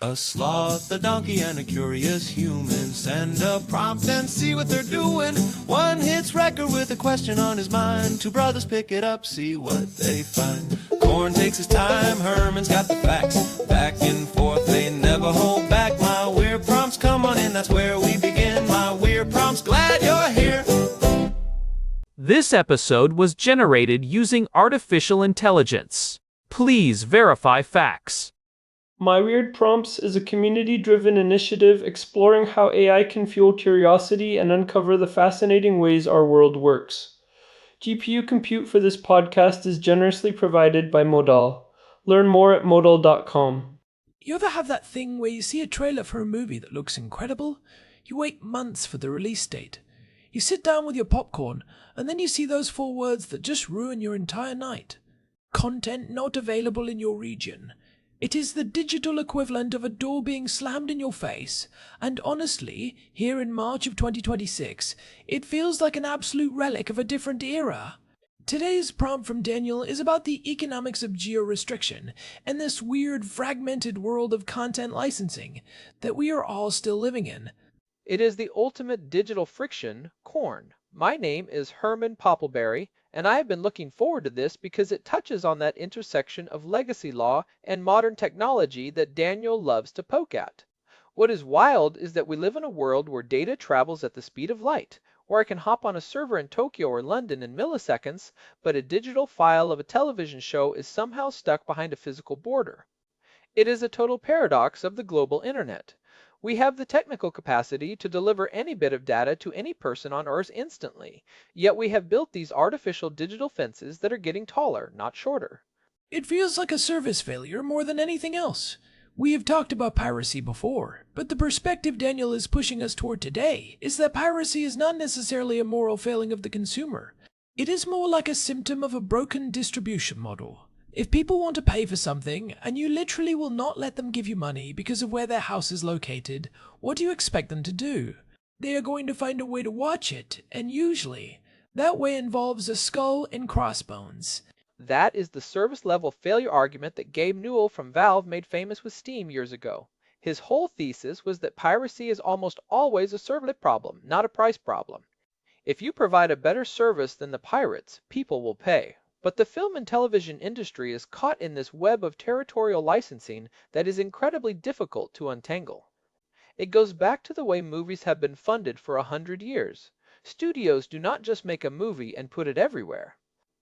A sloth, a donkey, and a curious human. Send a prompt and see what they're doing. One hits record with a question on his mind. Two brothers pick it up, see what they find. Corn takes his time, Herman's got the facts. Back and forth, they never hold back. My weird prompts, come on in, that's where we begin. My weird prompts, glad you're here. This episode was generated using artificial intelligence. Please verify facts. My Weird Prompts is a community-driven initiative exploring how AI can fuel curiosity and uncover the fascinating ways our world works. GPU compute for this podcast is generously provided by Modal. Learn more at modal.com. You ever have that thing where you see a trailer for a movie that looks incredible? You wait months for the release date. You sit down with your popcorn, and then you see those 4 words that just ruin your entire night. Content not available in your region. It is the digital equivalent of a door being slammed in your face, and honestly, here in March of 2026, it feels like an absolute relic of a different era. Today's prompt from Daniel is about the economics of geo-restriction and this weird fragmented world of content licensing that we are all still living in. It is the ultimate digital friction, corn. My name is Herman Poppleberry, and I have been looking forward to this because it touches on that intersection of legacy law and modern technology that Daniel loves to poke at. What is wild is that we live in a world where data travels at the speed of light, where I can hop on a server in Tokyo or London in milliseconds, but a digital file of a television show is somehow stuck behind a physical border. It is a total paradox of the global internet. We have the technical capacity to deliver any bit of data to any person on Earth instantly, yet we have built these artificial digital fences that are getting taller, not shorter. It feels like a service failure more than anything else. We have talked about piracy before, but the perspective Daniel is pushing us toward today is that piracy is not necessarily a moral failing of the consumer. It is more like a symptom of a broken distribution model. If people want to pay for something, and you literally will not let them give you money because of where their house is located, what do you expect them to do? They are going to find a way to watch it, and usually, that way involves a skull and crossbones. That is the service level failure argument that Gabe Newell from Valve made famous with Steam years ago. His whole thesis was that piracy is almost always a servlet problem, not a price problem. If you provide a better service than the pirates, people will pay. But the film and television industry is caught in this web of territorial licensing that is incredibly difficult to untangle. It goes back to the way movies have been funded for 100 years. Studios do not just make a movie and put it everywhere.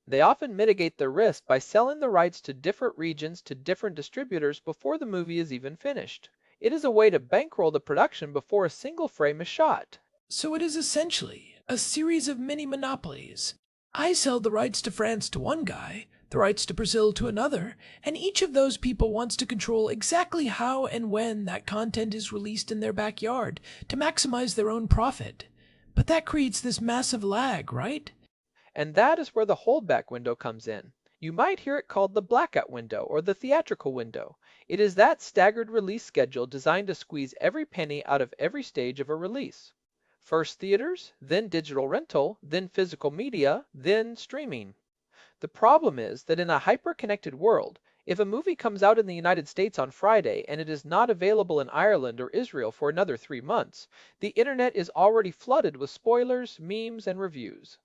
They often mitigate the risk by selling the rights to different regions to different distributors before the movie is even finished. It is a way to bankroll the production before a single frame is shot. So it is essentially a series of mini monopolies. I sell the rights to France to one guy, the rights to Brazil to another, and each of those people wants to control exactly how and when that content is released in their backyard to maximize their own profit. But that creates this massive lag, right? And that is where the holdback window comes in. You might hear it called the blackout window or the theatrical window. It is that staggered release schedule designed to squeeze every penny out of every stage of a release. First theaters, then digital rental, then physical media, then streaming. The problem is that in a hyper-connected world, if a movie comes out in the United States on Friday and it is not available in Ireland or Israel for another 3 months, the internet is already flooded with spoilers, memes, and reviews.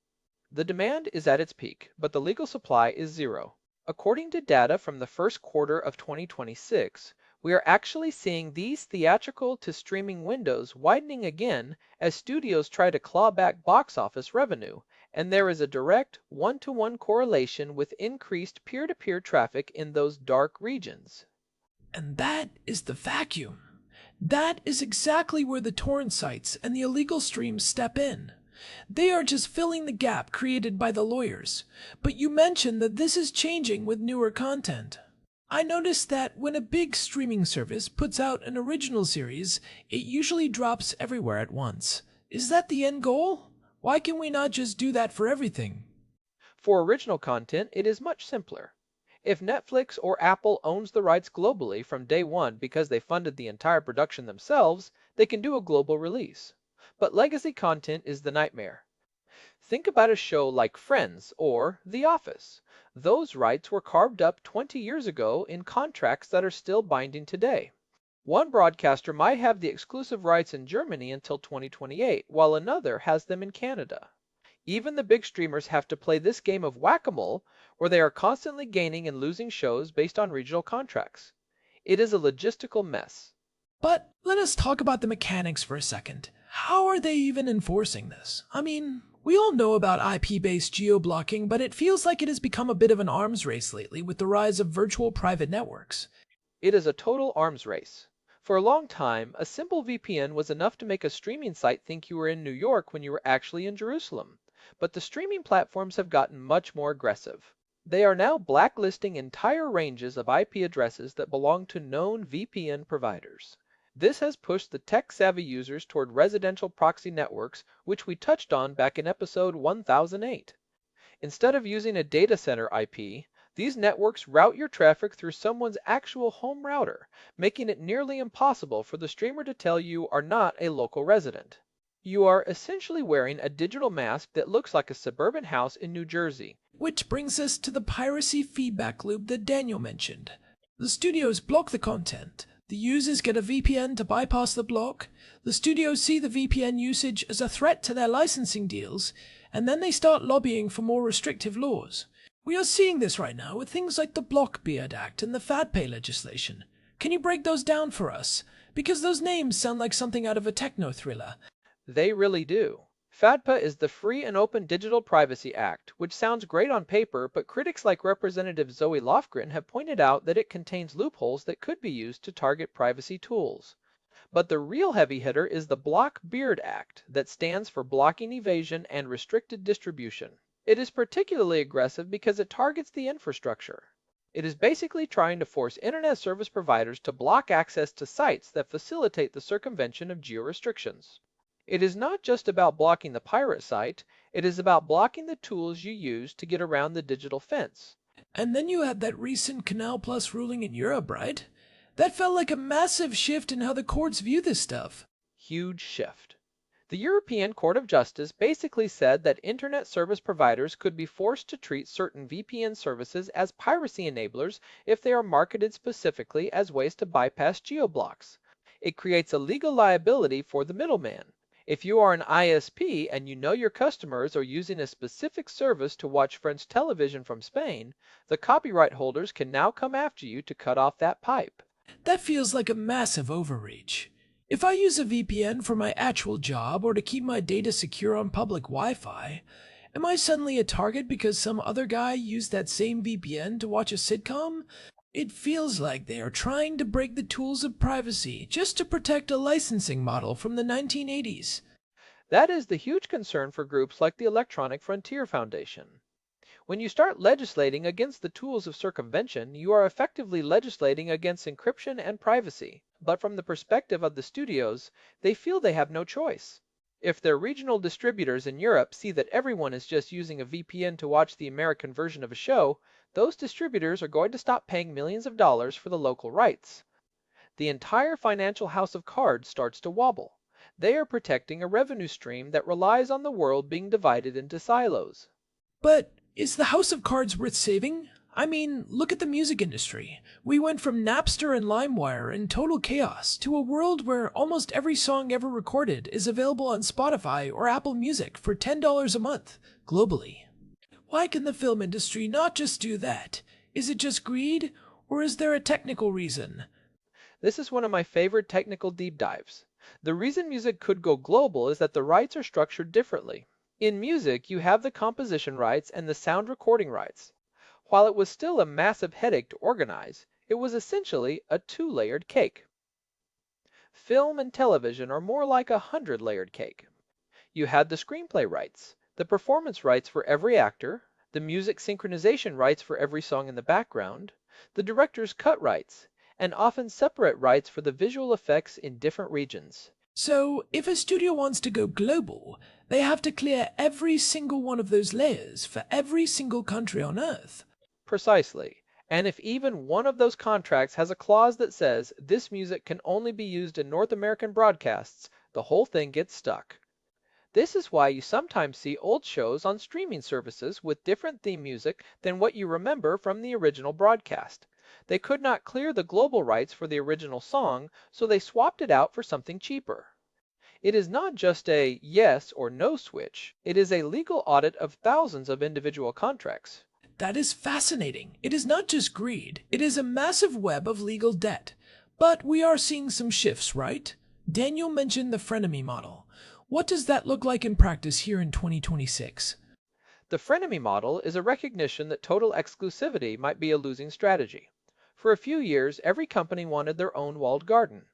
The demand is at its peak, but the legal supply is zero. According to data from the first quarter of 2026, we are actually seeing these theatrical to streaming windows widening again as studios try to claw back box office revenue, and there is a direct one-to-one correlation with increased peer-to-peer traffic in those dark regions. And that is the vacuum. That is exactly where the torrent sites and the illegal streams step in. They are just filling the gap created by the lawyers. But you mentioned that this is changing with newer content. I noticed that when a big streaming service puts out an original series, it usually drops everywhere at once. Is that the end goal? Why can we not just do that for everything? For original content, it is much simpler. If Netflix or Apple owns the rights globally from day one because they funded the entire production themselves, they can do a global release. But legacy content is the nightmare. Think about a show like Friends or The Office. Those rights were carved up 20 years ago in contracts that are still binding today. One broadcaster might have the exclusive rights in Germany until 2028, while another has them in Canada. Even the big streamers have to play this game of whack-a-mole, where they are constantly gaining and losing shows based on regional contracts. It is a logistical mess. But let us talk about the mechanics for a second. How are they even enforcing this? I mean, we all know about IP-based geo-blocking, but it feels like it has become a bit of an arms race lately with the rise of virtual private networks. It is a total arms race. For a long time, a simple VPN was enough to make a streaming site think you were in New York when you were actually in Jerusalem. But the streaming platforms have gotten much more aggressive. They are now blacklisting entire ranges of IP addresses that belong to known VPN providers. This has pushed the tech-savvy users toward residential proxy networks, which we touched on back in episode 1008. Instead of using a data center IP, these networks route your traffic through someone's actual home router, making it nearly impossible for the streamer to tell you are not a local resident. You are essentially wearing a digital mask that looks like a suburban house in New Jersey. Which brings us to the piracy feedback loop that Daniel mentioned. The studios block the content. The users get a VPN to bypass the block. The studios see the VPN usage as a threat to their licensing deals, and then they start lobbying for more restrictive laws. We are seeing this right now with things like the Blockbeard Act and the FatPay legislation. Can you break those down for us? Because those names sound like something out of a techno thriller. They really do. FATPA is the Free and Open Digital Privacy Act, which sounds great on paper, but critics like Representative Zoe Lofgren have pointed out that it contains loopholes that could be used to target privacy tools. But the real heavy hitter is the Blockbeard Act, that stands for Blocking Evasion and Restricted Distribution. It is particularly aggressive because it targets the infrastructure. It is basically trying to force internet service providers to block access to sites that facilitate the circumvention of geo-restrictions. It is not just about blocking the pirate site, it is about blocking the tools you use to get around the digital fence. And then you had that recent Canal Plus ruling in Europe, right? That felt like a massive shift in how the courts view this stuff. Huge shift. The European Court of Justice basically said that internet service providers could be forced to treat certain VPN services as piracy enablers if they are marketed specifically as ways to bypass geoblocks. It creates a legal liability for the middleman. If you are an ISP and you know your customers are using a specific service to watch French television from Spain, the copyright holders can now come after you to cut off that pipe. That feels like a massive overreach. If I use a VPN for my actual job or to keep my data secure on public Wi-Fi, am I suddenly a target because some other guy used that same VPN to watch a sitcom? It feels like they are trying to break the tools of privacy just to protect a licensing model from the 1980s. That is the huge concern for groups like the Electronic Frontier Foundation. When you start legislating against the tools of circumvention, you are effectively legislating against encryption and privacy. But from the perspective of the studios, they feel they have no choice. If their regional distributors in Europe see that everyone is just using a VPN to watch the American version of a show, those distributors are going to stop paying millions of dollars for the local rights. The entire financial house of cards starts to wobble. They are protecting a revenue stream that relies on the world being divided into silos. But is the house of cards worth saving? I mean, look at the music industry. We went from Napster and LimeWire in total chaos to a world where almost every song ever recorded is available on Spotify or Apple Music for $10 a month, globally. Why can the film industry not just do that? Is it just greed, or is there a technical reason? This is one of my favorite technical deep dives. The reason music could go global is that the rights are structured differently. In music, you have the composition rights and the sound recording rights. While it was still a massive headache to organize, it was essentially a two-layered cake. Film and television are more like a 100-layered cake. You had the screenplay rights, the performance rights for every actor, the music synchronization rights for every song in the background, the director's cut rights, and often separate rights for the visual effects in different regions. So, if a studio wants to go global, they have to clear every single one of those layers for every single country on Earth. Precisely. And if even one of those contracts has a clause that says this music can only be used in North American broadcasts, the whole thing gets stuck. This is why you sometimes see old shows on streaming services with different theme music than what you remember from the original broadcast. They could not clear the global rights for the original song, so they swapped it out for something cheaper. It is not just a yes or no switch, it is a legal audit of thousands of individual contracts. That is fascinating. It is not just greed, it is a massive web of legal debt. But we are seeing some shifts, right? Daniel mentioned the frenemy model. What does that look like in practice here in 2026? The frenemy model is a recognition that total exclusivity might be a losing strategy. For a few years, every company wanted their own walled garden.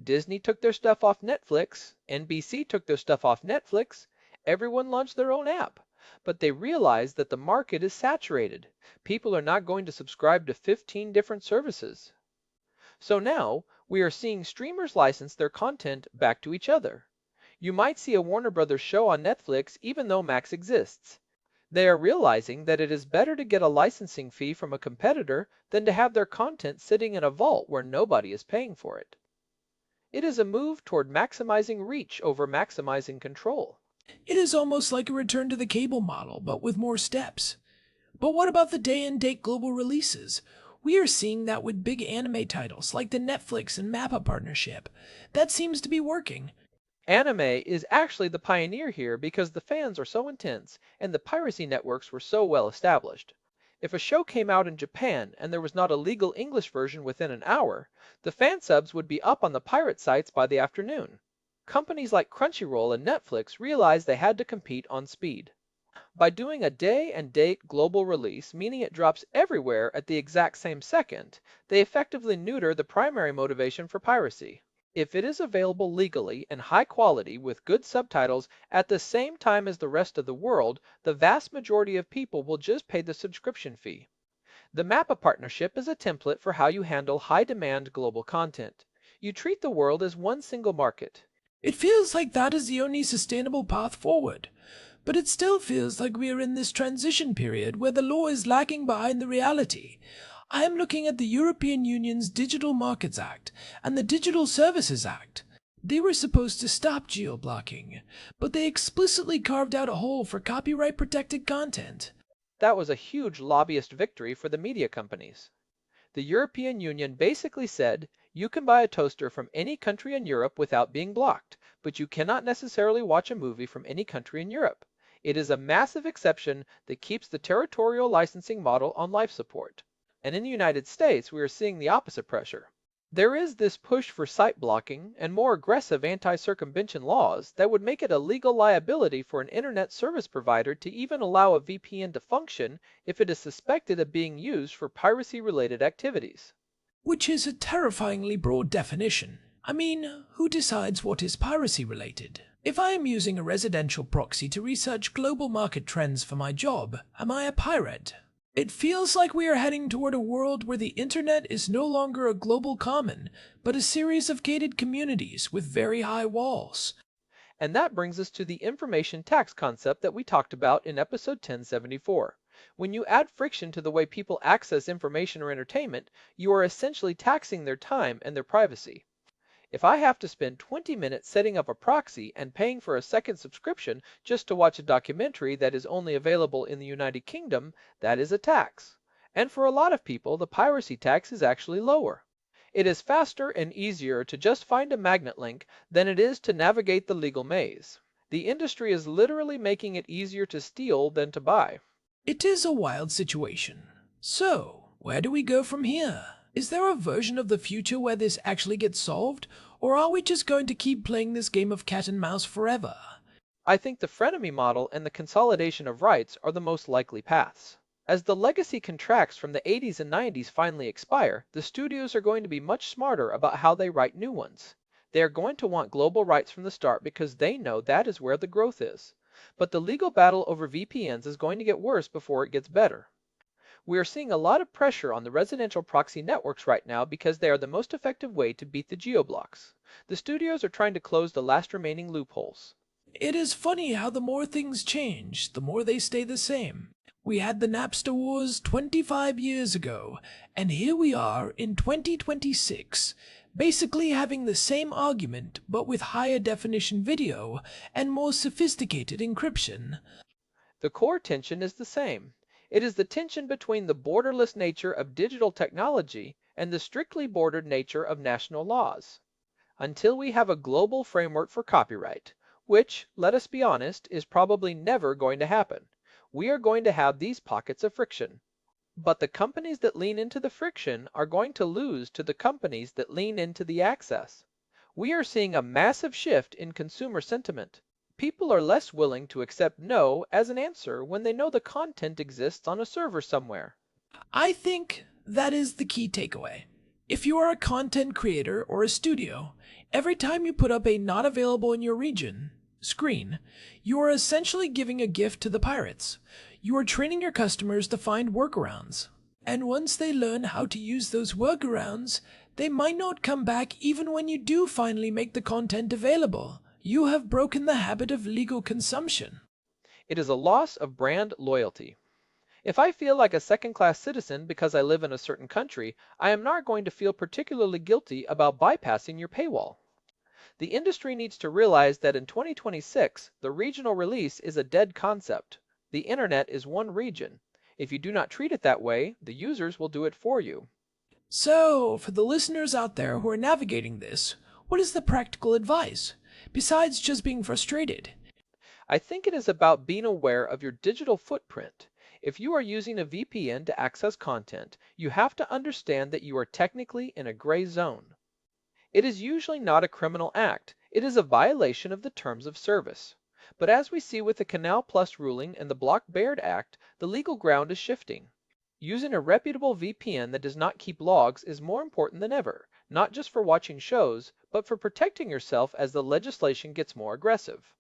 Disney took their stuff off Netflix, NBC took their stuff off Netflix, everyone launched their own app. But they realized that the market is saturated. People are not going to subscribe to 15 different services. So now, we are seeing streamers license their content back to each other. You might see a Warner Brothers show on Netflix even though Max exists. They are realizing that it is better to get a licensing fee from a competitor than to have their content sitting in a vault where nobody is paying for it. It is a move toward maximizing reach over maximizing control. It is almost like a return to the cable model, but with more steps. But what about the day-and-date global releases? We are seeing that with big anime titles like the Netflix and Mappa partnership. That seems to be working. Anime is actually the pioneer here because the fans are so intense and the piracy networks were so well established. If a show came out in Japan and there was not a legal English version within an hour, the fan subs would be up on the pirate sites by the afternoon. Companies like Crunchyroll and Netflix realized they had to compete on speed. By doing a day and date global release, meaning it drops everywhere at the exact same second, they effectively neuter the primary motivation for piracy. If it is available legally and high quality with good subtitles at the same time as the rest of the world, the vast majority of people will just pay the subscription fee. The Mappa partnership is a template for how you handle high-demand global content. You treat the world as one single market. It feels like that is the only sustainable path forward. But it still feels like we are in this transition period where the law is lagging behind the reality. I am looking at the European Union's Digital Markets Act and the Digital Services Act. They were supposed to stop geo-blocking, but they explicitly carved out a hole for copyright-protected content. That was a huge lobbyist victory for the media companies. The European Union basically said, you can buy a toaster from any country in Europe without being blocked, but you cannot necessarily watch a movie from any country in Europe. It is a massive exception that keeps the territorial licensing model on life support. And in the United States, we are seeing the opposite pressure. There is this push for site blocking and more aggressive anti-circumvention laws that would make it a legal liability for an internet service provider to even allow a VPN to function if it is suspected of being used for piracy-related activities. Which is a terrifyingly broad definition. I mean, who decides what is piracy-related? If I am using a residential proxy to research global market trends for my job, am I a pirate? It feels like we are heading toward a world where the internet is no longer a global common, but a series of gated communities with very high walls. And that brings us to the information tax concept that we talked about in episode 1074. When you add friction to the way people access information or entertainment, you are essentially taxing their time and their privacy. If I have to spend 20 minutes setting up a proxy and paying for a second subscription just to watch a documentary that is only available in the United Kingdom, that is a tax. And for a lot of people, the piracy tax is actually lower. It is faster and easier to just find a magnet link than it is to navigate the legal maze. The industry is literally making it easier to steal than to buy. It is a wild situation. So, where do we go from here? Is there a version of the future where this actually gets solved, or are we just going to keep playing this game of cat and mouse forever? I think the frenemy model and the consolidation of rights are the most likely paths. As the legacy contracts from the 80s and 90s finally expire, the studios are going to be much smarter about how they write new ones. They are going to want global rights from the start because they know that is where the growth is. But the legal battle over VPNs is going to get worse before it gets better. We are seeing a lot of pressure on the residential proxy networks right now because they are the most effective way to beat the geo-blocks. The studios are trying to close the last remaining loopholes. It is funny how the more things change, the more they stay the same. We had the Napster wars 25 years ago, and here we are in 2026, basically having the same argument but with higher definition video and more sophisticated encryption. The core tension is the same. It is the tension between the borderless nature of digital technology and the strictly bordered nature of national laws. Until we have a global framework for copyright, which, let us be honest, is probably never going to happen, we are going to have these pockets of friction. But the companies that lean into the friction are going to lose to the companies that lean into the access. We are seeing a massive shift in consumer sentiment. People are less willing to accept no as an answer when they know the content exists on a server somewhere. I think that is the key takeaway. If you are a content creator or a studio, every time you put up a not available in your region screen, you are essentially giving a gift to the pirates. You are training your customers to find workarounds. And once they learn how to use those workarounds, they might not come back even when you do finally make the content available. You have broken the habit of legal consumption. It is a loss of brand loyalty. If I feel like a second-class citizen because I live in a certain country, I am not going to feel particularly guilty about bypassing your paywall. The industry needs to realize that in 2026, the regional release is a dead concept. The internet is one region. If you do not treat it that way, the users will do it for you. So, for the listeners out there who are navigating this, what is the practical advice, besides just being frustrated? I think it is about being aware of your digital footprint. If you are using a VPN to access content, you have to understand that you are technically in a gray zone. It is usually not a criminal act. It is a violation of the terms of service. But as we see with the Canal Plus ruling and the Block-Baird Act, the legal ground is shifting. Using a reputable VPN that does not keep logs is more important than ever, not just for watching shows, but for protecting yourself as the legislation gets more aggressive.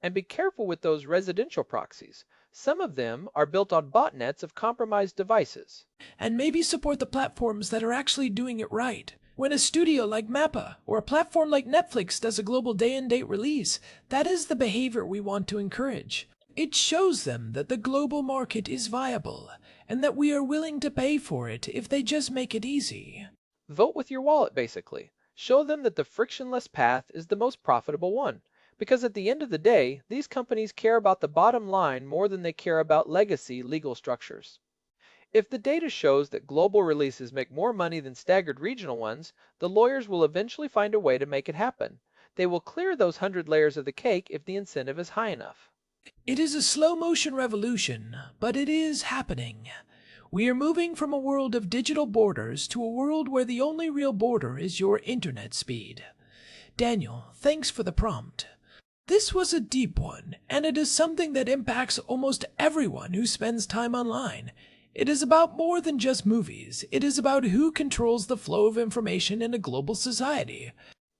And be careful with those residential proxies. Some of them are built on botnets of compromised devices. And maybe support the platforms that are actually doing it right. When a studio like Mappa or a platform like Netflix does a global day-and-date release, that is the behavior we want to encourage. It shows them that the global market is viable, and that we are willing to pay for it if they just make it easy. Vote with your wallet, basically. Show them that the frictionless path is the most profitable one. Because at the end of the day, these companies care about the bottom line more than they care about legacy legal structures. If the data shows that global releases make more money than staggered regional ones, the lawyers will eventually find a way to make it happen. They will clear those 100 layers of the cake if the incentive is high enough. It is a slow-motion revolution, but it is happening. We are moving from a world of digital borders to a world where the only real border is your internet speed. Daniel, thanks for the prompt. This was a deep one, and it is something that impacts almost everyone who spends time online. It is about more than just movies. It is about who controls the flow of information in a global society.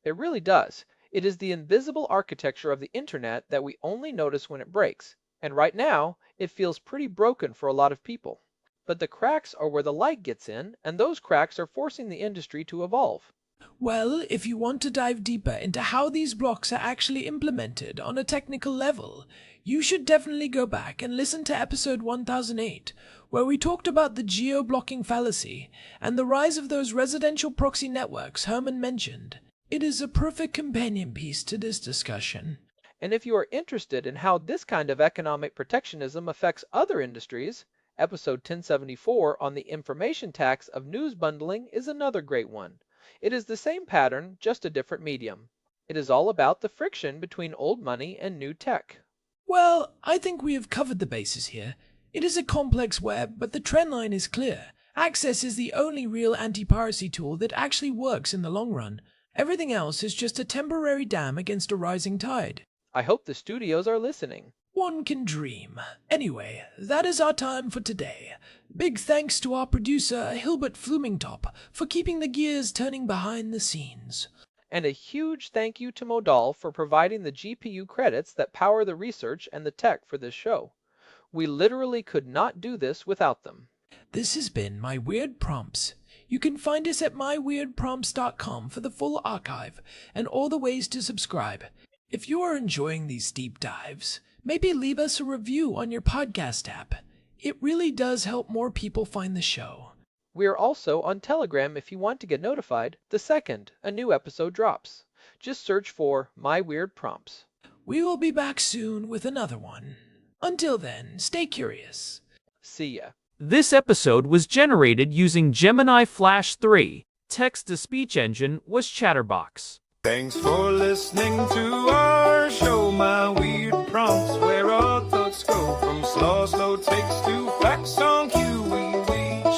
It really does. It is the invisible architecture of the internet that we only notice when it breaks. And right now, it feels pretty broken for a lot of people. But the cracks are where the light gets in, and those cracks are forcing the industry to evolve. Well, if you want to dive deeper into how these blocks are actually implemented on a technical level, you should definitely go back and listen to episode 1008, where we talked about the geo-blocking fallacy and the rise of those residential proxy networks Herman mentioned. It is a perfect companion piece to this discussion. And if you are interested in how this kind of economic protectionism affects other industries, episode 1074 on the information tax of news bundling is another great one. It is the same pattern, just a different medium. It is all about the friction between old money and new tech. Well, I think we have covered the bases here. It is a complex web, but the trend line is clear. Access is the only real anti-piracy tool that actually works in the long run. Everything else is just a temporary dam against a rising tide. I hope the studios are listening. One can dream. Anyway, that is our time for today. Big thanks to our producer, Hilbert Flumingtop, for keeping the gears turning behind the scenes. And a huge thank you to Modal for providing the GPU credits that power the research and the tech for this show. We literally could not do this without them. This has been My Weird Prompts. You can find us at myweirdprompts.com for the full archive and all the ways to subscribe. If you are enjoying these deep dives, maybe leave us a review on your podcast app. It really does help more people find the show. We are also on Telegram if you want to get notified the second a new episode drops. Just search for My Weird Prompts. We will be back soon with another one. Until then, stay curious. See ya. This episode was generated using Gemini Flash 3. Text-to-speech engine was Chatterbox. Thanks for listening to our show, my weird prompts, where our thoughts go from slow takes to facts on cue. We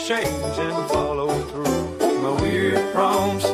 change and follow through. My weird prompts.